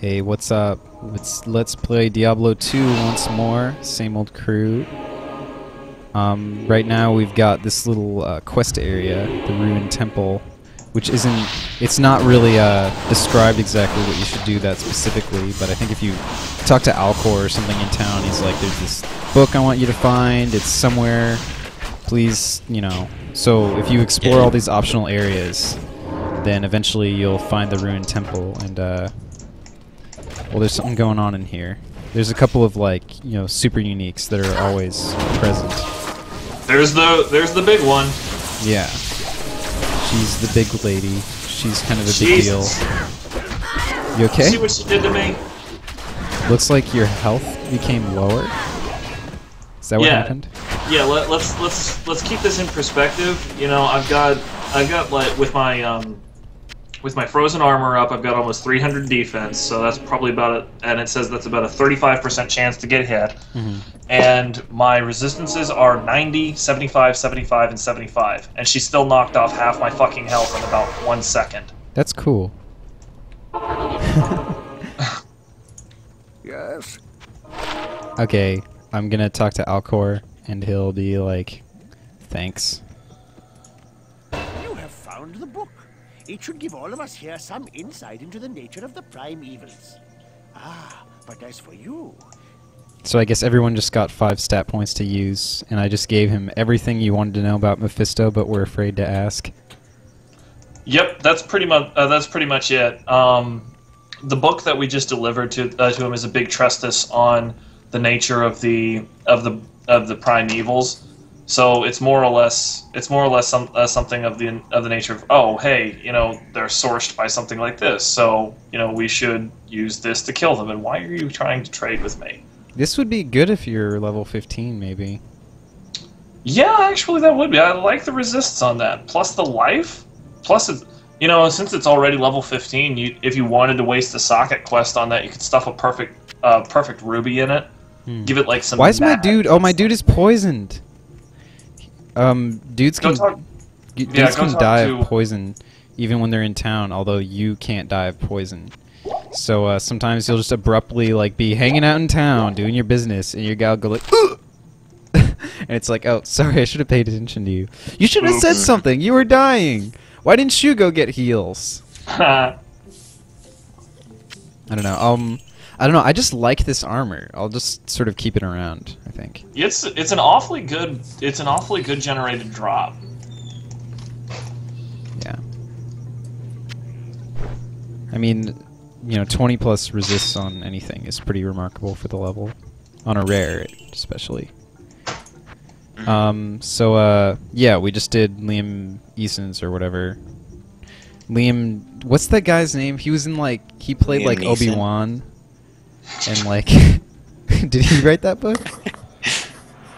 Hey, what's up? Let's play Diablo 2 once more. Same old crew. Right now we've got this little quest area, the Ruined Temple, which isn't... It's not really described exactly what you should do that specifically, but I think if you talk to Alcor or something in town, he's like, there's this book I want you to find, it's somewhere, please, you know. So if you explore all these optional areas, then eventually you'll find the Ruined Temple, and well, there's something going on in here. There's a couple of, like, you know, super uniques that are always present. There's the big one. Yeah. She's the big lady. She's kind of a big deal. You okay? See what she did to me? Looks like your health became lower. Is that what happened? Yeah. Let's keep this in perspective. You know, I've got like with my frozen armor up, I've got almost 300 defense, so that's probably about and it says that's about a 35% chance to get hit. Mm-hmm. And my resistances are 90, 75, 75, and 75, and she still knocked off half my fucking health in about 1 second. That's cool. Yes. Okay, I'm gonna talk to Alcor, and he'll be like, thanks. You have found the book. It should give all of us here some insight into the nature of the prime evils. Ah, but as for you... So I guess everyone just got 5 stat points to use, and I just gave him everything you wanted to know about Mephisto, but were afraid to ask. Yep, that's pretty much it. The book that we just delivered to him is a big treatise on the nature of the prime evils. So it's more or less something of the nature of, oh, hey, you know, they're sourced by something like this, so, you know, we should use this to kill them. And why are you trying to trade with me? This would be good if you're level 15, maybe. Yeah, actually, that would be. I like the resists on that. Plus the life. Plus, you know, since it's already level 15, if you wanted to waste the socket quest on that, you could stuff a perfect ruby in it. Give it like some. Why is my dude? Oh, my dude is poisoned. Dudes can die of poison even when they're in town, although you can't die of poison. So sometimes you'll just abruptly like be hanging out in town doing your business, and your gal go like, ugh! And it's like, oh, sorry, I should have paid attention to you. You should have said something. You were dying. Why didn't you go get heals? I don't know. I don't know. I just like this armor. I'll just sort of keep it around, I think. It's an awfully good generated drop. Yeah. I mean, you know, 20 plus resists on anything is pretty remarkable for the level. On a rare, especially. So yeah, we just did Liam Eason's or whatever. Liam, what's that guy's name? He was in like, he played like Obi-Wan. And like, did he write that book?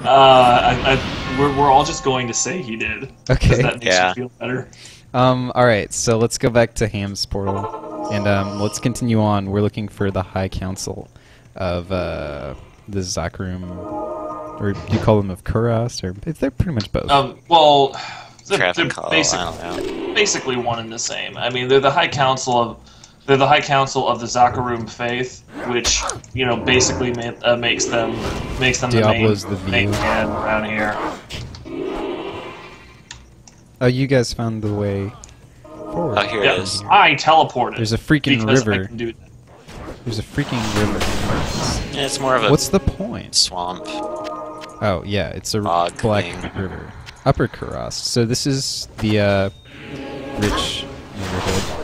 We're all just going to say he did. Okay. 'Cause that makes you feel better. Alright, so let's go back to Ham's portal. And let's continue on. We're looking for the High Council of the Zakrum. Or do you call them of Kuras? Or they're pretty much both. Well, they're basically basically one and the same. I mean, they're the High Council of the Zakrum faith, which, you know, basically makes them Diablo's the main man around here. Oh, you guys found the way forward. Oh, here it is. Here. I teleported. There's a freaking river. I can do that. There's a freaking river. Yeah, it's more of a What's the point? swamp. Oh, yeah, it's a Bog black thing. river. Upper Kuras. So this is the rich neighborhood.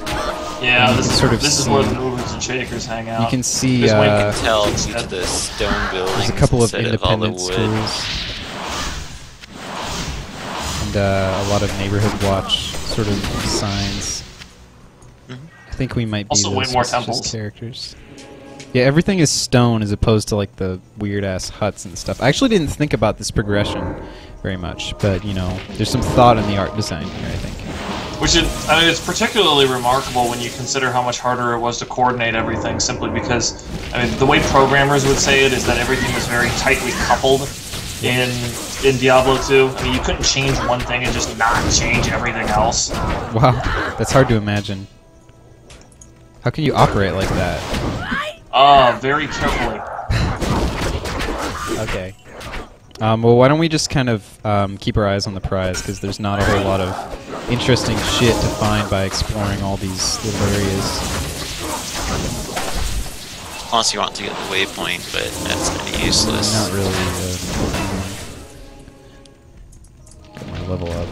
Yeah, this is where the see- movers and shakers hang out. You can see You can tell due to the stone buildings there's a couple of instead all the independent wood. schools. And a lot of neighborhood watch sort of signs. I think we might be Also way those more suspicious temples. characters. Yeah, everything is stone as opposed to like the weird ass huts and stuff. I actually didn't think about this progression very much, but you know, there's some thought in the art design here, I think. Which is, I mean, it's particularly remarkable when you consider how much harder it was to coordinate everything, simply because, I mean, the way programmers would say it is that everything was very tightly coupled in Diablo 2. I mean, you couldn't change one thing and just not change everything else. Wow, that's hard to imagine. How can you operate like that? Very carefully. Okay. Well, why don't we just kind of keep our eyes on the prize, because there's not a whole lot of interesting shit to find by exploring all these little areas. Unless you want to get the waypoint, but that's kind of useless. Not really. Get my level up.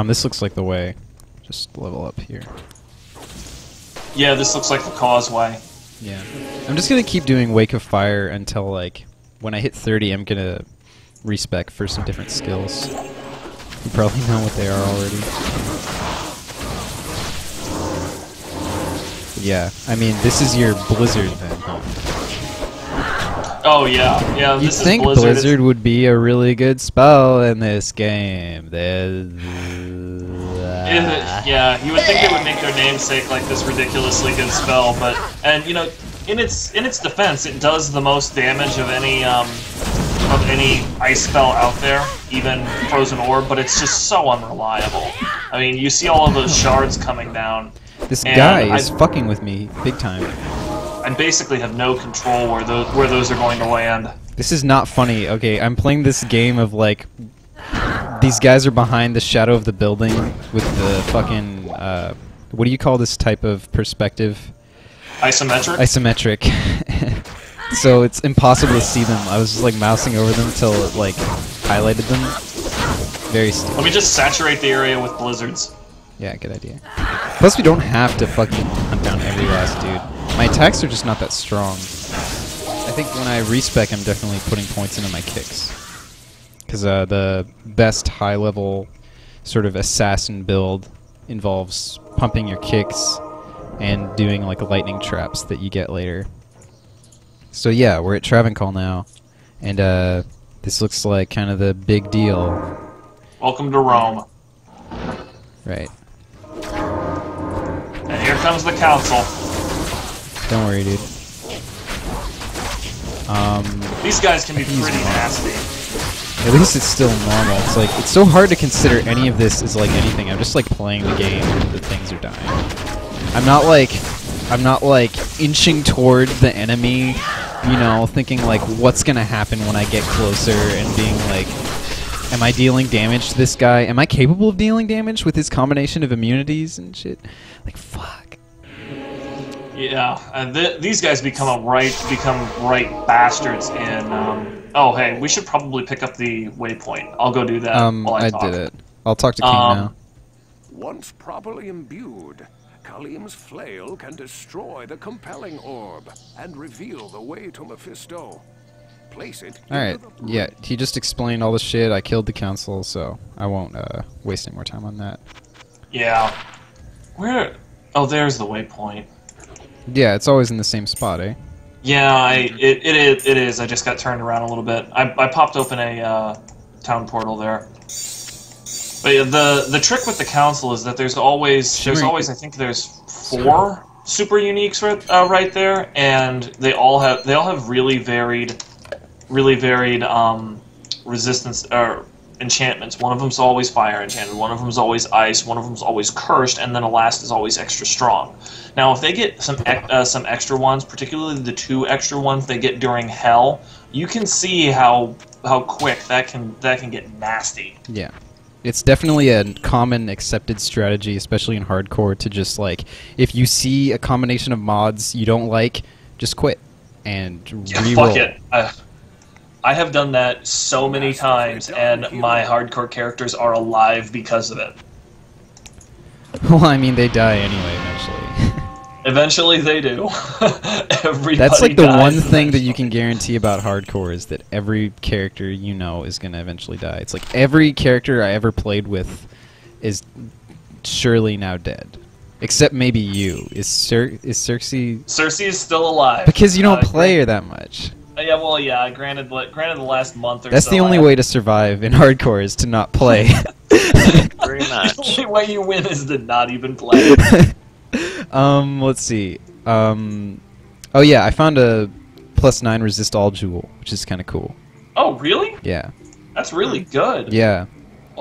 This looks like the way. Just level up here. Yeah, this looks like the causeway. Yeah. I'm just gonna keep doing Wake of Fire until, like, when I hit 30, I'm gonna respec for some different skills. You probably know what they are already. But yeah, I mean, this is your Blizzard then, huh? Oh yeah, yeah. You'd This is think Blizzard. Blizzard would be a really good spell in this game. Yeah, you would think they would make their namesake like this ridiculously good spell, but you know, in its defense, it does the most damage of any ice spell out there, even Frozen Orb. But it's just so unreliable. I mean, you see all of those shards coming down. This guy is fucking with me big time. I basically have no control where those are going to land. This is not funny. Okay, I'm playing this game of, like, these guys are behind the shadow of the building with the fucking, what do you call this type of perspective? Isometric? Isometric. So it's impossible to see them. I was just, like, mousing over them until it, like, highlighted them. Very stupid. Let me just saturate the area with blizzards. Yeah, good idea. Plus, we don't have to fucking hunt down every last dude. My attacks are just not that strong. I think when I respec, I'm definitely putting points into my kicks. Because the best high-level sort of assassin build involves pumping your kicks and doing, like, lightning traps that you get later. So yeah, we're at Travancore now. And this looks like kind of the big deal. Welcome to Rome. Right. And here comes the council. Don't worry, dude. These guys can be pretty nasty. At least it's still normal. It's like, it's so hard to consider any of this as like anything. I'm just like playing the game and the things are dying. I'm not like inching toward the enemy, you know, thinking like what's gonna happen when I get closer and being like, am I dealing damage to this guy? Am I capable of dealing damage with his combination of immunities and shit? Like, fuck. Yeah, and these guys become right bastards in. Oh, hey, we should probably pick up the waypoint. I'll go do that while I talk. did it. I'll talk to King now. Once properly imbued, Khalim's flail can destroy the compelling orb and reveal the way to Mephisto. Place it. Alright, yeah, he just explained all the shit. I killed the council, so I won't waste any more time on that. Yeah. Where? Oh, there's the waypoint. Yeah, it's always in the same spot, eh? Yeah, it is. I just got turned around a little bit. I popped open a town portal there. But yeah, the trick with the council is that there's always I think there's 4 super uniques right there, and they all have really varied resistance or enchantments. One of them's always fire enchanted, one of them's always ice, one of them's always cursed, and then the last is always extra strong. Now, if they get some extra ones, particularly the 2 extra ones they get during Hell, you can see how quick that can get nasty. Yeah. It's definitely a common accepted strategy, especially in hardcore, to just like, if you see a combination of mods you don't like, just quit and re-roll. Fuck it. I have done that so many times, and my hardcore characters are alive because of it. Well, I mean, they die anyway, eventually. Eventually they do. Everybody That's like the one thing eventually. that you can guarantee about hardcore is that every character you know is going to eventually die. It's like every character I ever played with is surely now dead. Except maybe you. Is Cersei... Cersei is still alive. Because you don't play her that much. Yeah, well, yeah, granted the last month or That's so... the only way to survive in hardcore, is to not play. Very much. The only way you win is to not even play. Let's see. Oh yeah, I found a +9 resist all jewel, which is kind of cool. Oh, really? Yeah. That's really good. Yeah.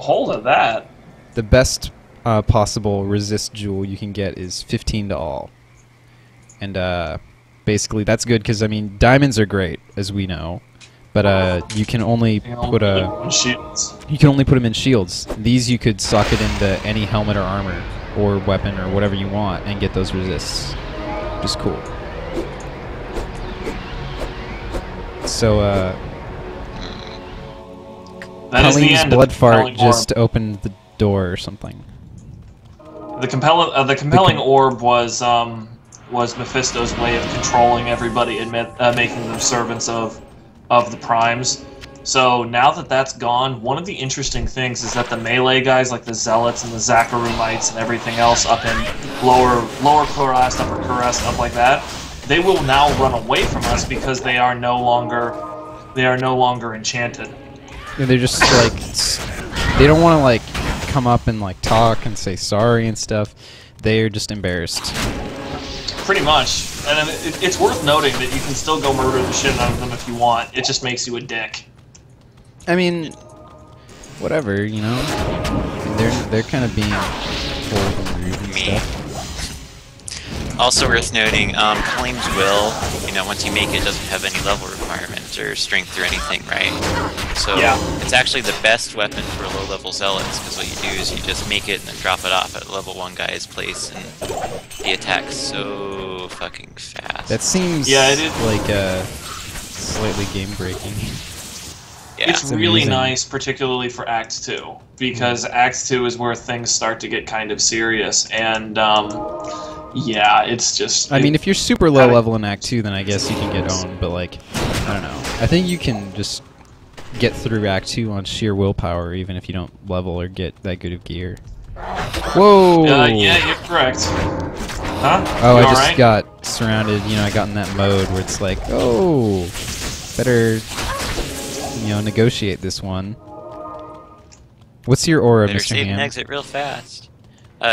hold of that. The best possible resist jewel you can get is 15 to all. And basically that's good because, I mean, diamonds are great, as we know. But you can only put shields. You can only put them in shields. These you could socket into any helmet or armor or weapon or whatever you want and get those resists. Just cool. So Colleen's blood fart just opened the door or something. The compelling orb was Mephisto's way of controlling everybody and making them servants of the primes. So now that that's gone, one of the interesting things is that the melee guys like the zealots and the Zakharumites and everything else up in lower Kurast, upper Kurast, up like that, they will now run away from us because they are no longer enchanted. Yeah, they're just like they don't want to like come up and like talk and say sorry and stuff. They're just embarrassed. Pretty much. And it's worth noting that you can still go murder the shit out of them if you want. It just makes you a dick. I mean, whatever, you know. They're kind of being bold and rude and stuff. Also worth noting, Colleen's will, you know, once you make it, doesn't have any level requirement or strength or anything, right? So yeah. It's actually the best weapon for low-level zealots, because what you do is you just make it and then drop it off at level 1 guy's place, and the attack's so fucking fast. That seems like slightly game-breaking. Yeah, it's really nice, particularly for Act 2, because Act 2 is where things start to get kind of serious, and yeah, it's just... I mean, if you're super low level in Act 2, then I guess you can get owned, but like, I don't know. I think you can just get through Act 2 on sheer willpower, even if you don't level or get that good of gear. Whoa! Yeah, you're correct. Huh? Oh, I just got surrounded, you know, I got in that mode where it's like, oh, better, you know, negotiate this one. What's your aura, better Mr. save Ham? and exit real fast.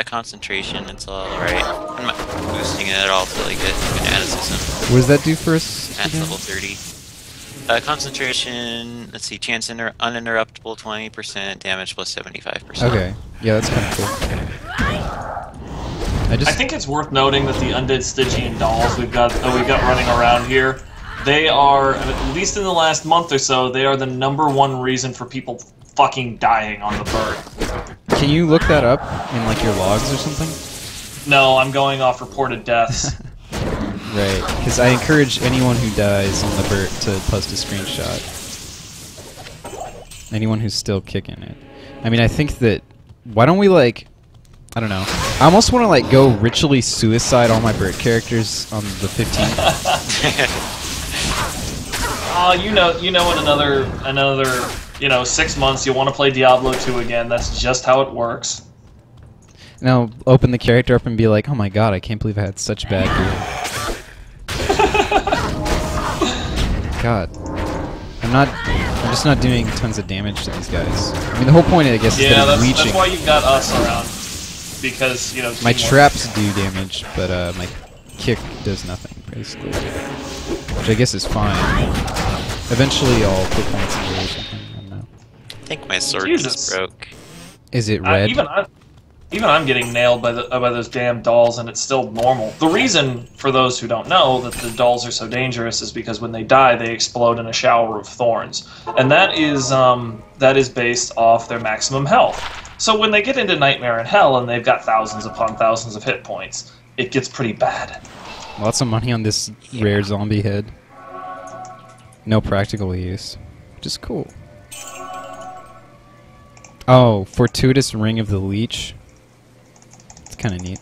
Concentration, it's alright. I'm not boosting it at all to like get fanaticism. What does that do for us? That's again? level 30. Concentration, let's see, chance uninterruptible 20%, damage plus 75%. Okay, yeah, that's kind of cool. I think it's worth noting that the undead Stygian dolls we've got running around here, they are, at least in the last month or so, they are the #1 reason for people fucking dying on the bird. Can you look that up in like your logs or something? No, I'm going off reported deaths. Right, because I encourage anyone who dies on the BERT to post a screenshot. Anyone who's still kicking it. I mean, I think that... Why don't we, like... I don't know. I almost want to, like, go ritually suicide all my BERT characters on the 15th. You know in another 6 months you'll want to play Diablo 2 again. That's just how it works. Now, open the character up and be like, oh my god, I can't believe I had such bad gear. God. I'm just not doing tons of damage to these guys. I mean, the whole point, I guess, is that I'm leeching. That's why you've got us around. Because, you know... My traps do damage, but my kick does nothing, basically. Which I guess is fine. Eventually I'll put points into it or something, I don't know. I think my sword just broke. Is it red? Even I'm getting nailed by those damn dolls, and it's still normal. The reason, for those who don't know, that the dolls are so dangerous is because when they die, they explode in a shower of thorns, and that is based off their maximum health. So when they get into Nightmare in Hell and they've got thousands upon thousands of hit points, it gets pretty bad. Lots of money on this rare zombie head. No practical use, which is cool. Oh, fortuitous ring of the leech. Kind of neat.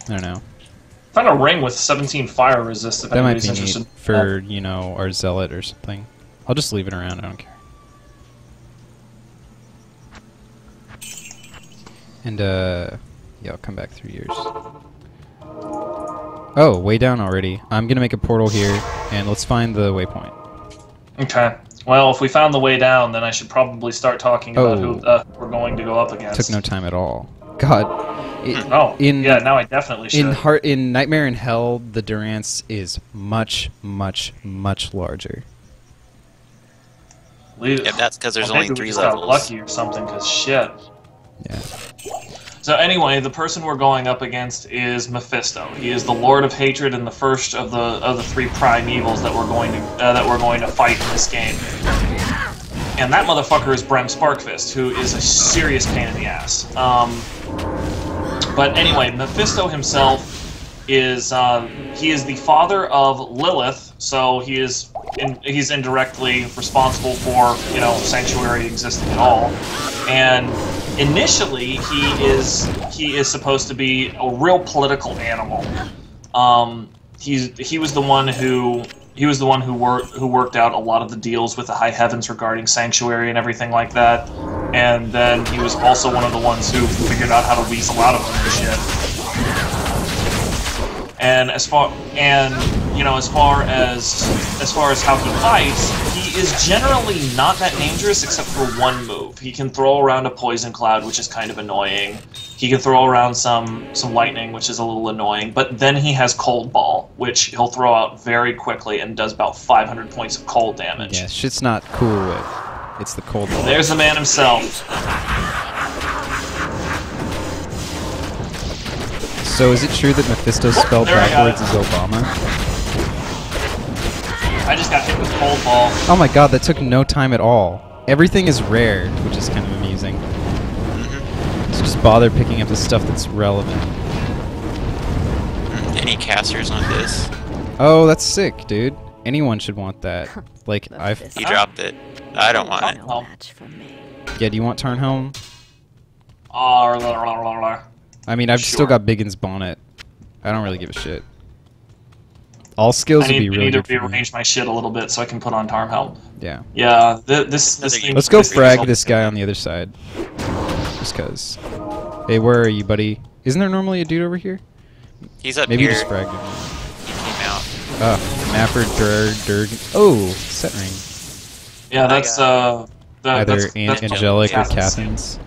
I don't know. Found a ring with 17 fire resist if that might anybody's be interested. Neat for, you know, our zealot or something. I'll just leave it around, I don't care. And, yeah, I'll come back 3 years. Oh, way down already. I'm gonna make a portal here, and let's find the waypoint. Okay. Well, if we found the way down, then I should probably start talking about who we're going to go up against. Took no time at all. God. Yeah, now I definitely should. In Nightmare in Hell, the Durance is much, much, much larger. Yeah, that's because there's Well, only maybe 3 we just got levels. lucky or something, because shit. Yeah. So anyway, the person we're going up against is Mephisto. He is the Lord of Hatred and the first of the 3 prime evils that we're going to fight in this game. And that motherfucker is Brem Sparkfist, who is a serious pain in the ass. But anyway, Mephisto himself is he is the father of Lilith, so he's indirectly responsible for, you know, Sanctuary existing at all. And initially, he is supposed to be a real political animal. He was the one who worked out a lot of the deals with the High Heavens regarding Sanctuary and everything like that. And then he was also one of the ones who figured out how to weasel out of them and shit. And as far as how he fights, he is generally not that dangerous except for one move. He can throw around a poison cloud, which is kind of annoying. He can throw around some lightning, which is a little annoying. But then he has Cold Ball, which he'll throw out very quickly and does about 500 points of cold damage. Yeah, shit's not cool with. It's the cold ball. There's the man himself. So is it true that Mephisto spelled there I got backwards is Obama? I just got hit with Cold Ball. Oh my god, that took no time at all. Everything is rare, which is kind of amusing. So just bother picking up the stuff that's relevant. Any casters on this? Oh, that's sick, dude. Anyone should want that. Like, He dropped it. I don't want it. Oh. Yeah, do you want Tarnhelm? Oh. I mean, I've still got Biggin's Bonnet. I don't really give a shit. All skills would be really I need to good for me. rearrange my shit a little bit so I can put on Tarnhelm. Yeah. Yeah, this thing... Let's go this thing frag is this guy on the other side. Just cause. Hey, where are you, buddy? Isn't there normally a dude over here? He's up Maybe here. you just fragged him. He came out. Mapper Durg. Oh, set ring. Yeah, that's Either that's Angelic or Catherine's. Catherine's.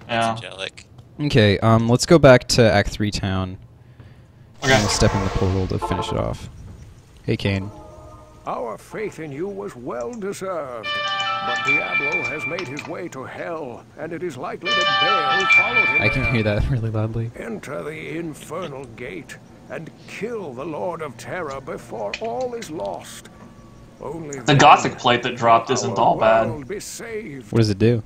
Yeah. Angelic. Okay, let's go back to Act 3 town. Okay. And we'll step in the portal to finish it off. Hey, Kane. Our faith in you was well deserved, but Diablo has made his way to hell, and it is likely that Baal followed him I can there. hear that really loudly. Enter the infernal gate and kill the Lord of Terror before all is lost. Only The then Gothic plate that dropped will isn't our all bad. world be saved. What does it do?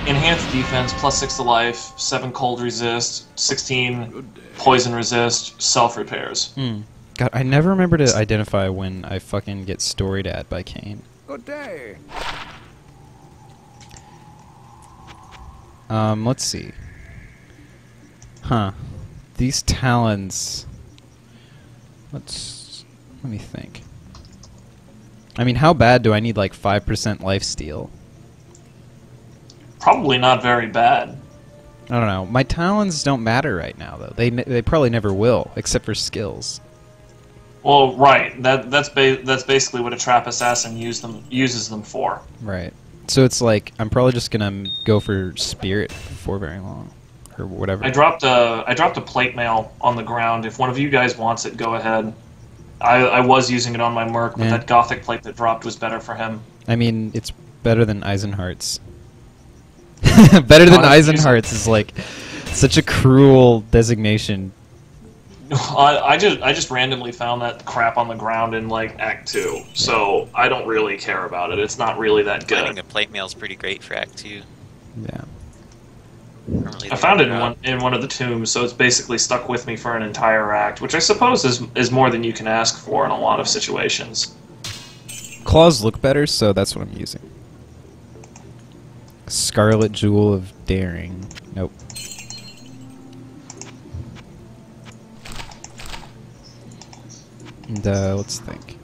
Enhanced defense, +6 to life, 7 cold resist, 16 poison resist, self repairs. God, I never remember to identify when I fucking get storied at by Kane. Good day. Let's see. Huh. These talons... Let me think. I mean, how bad do I need, like, 5% lifesteal? Probably not very bad. I don't know. My talons don't matter right now, though. They probably never will, except for skills. Well, right. That's basically what a trap assassin uses them for. Right. So it's like, I'm probably just gonna go for spirit before very long. Or whatever. I dropped a plate mail on the ground. If one of you guys wants it, go ahead. I was using it on my Merc, but Yeah. that Gothic plate that dropped was better for him. I mean, it's better than Eisenhart's. Better than Eisenhart's is like such a cruel designation. I just randomly found that crap on the ground in like Act 2, so I don't really care about it. It's not really that Finding good. a plate mail is pretty great for Act 2. Yeah. I found it in one of the tombs, so it's basically stuck with me for an entire act, which I suppose is more than you can ask for in a lot of situations. Claws look better, so that's what I'm using. Scarlet Jewel of Daring. Nope. And let's think.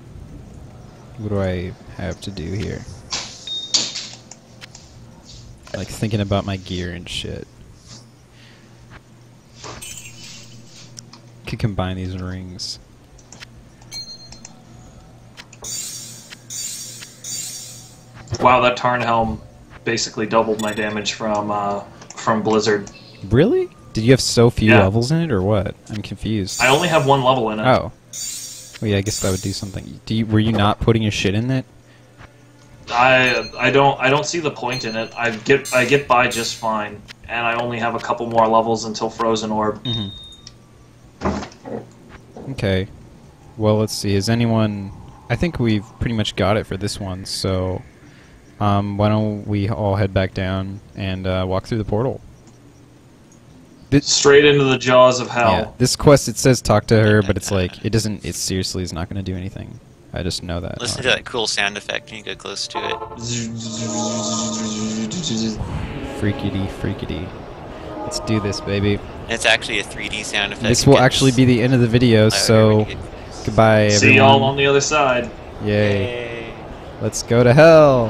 What do I have to do here? Like thinking about my gear and shit. Could combine these rings. Wow, that Tarnhelm basically doubled my damage from Blizzard. Really? Did you have so few Yeah. levels in it, or what? I'm confused. I only have 1 level in it. Oh. Well, yeah, I guess that would do something. Were you not putting your shit in it? I don't see the point in it. I get by just fine, and I only have a couple more levels until Frozen Orb. Okay. Well, let's see. Is anyone... I think we've pretty much got it for this one, so... why don't we all head back down and walk through the portal? Straight into the jaws of hell. Yeah, this quest, it says talk to her, but it's like, it doesn't... It seriously is not going to do anything. I just know that. Listen to that cool sound effect when you get close to it. Freakity, freakity. Let's do this, baby. And it's actually a 3D sound effect. This will actually be the end of the video, so goodbye, everyone. See y'all on the other side. Yay. Let's go to hell.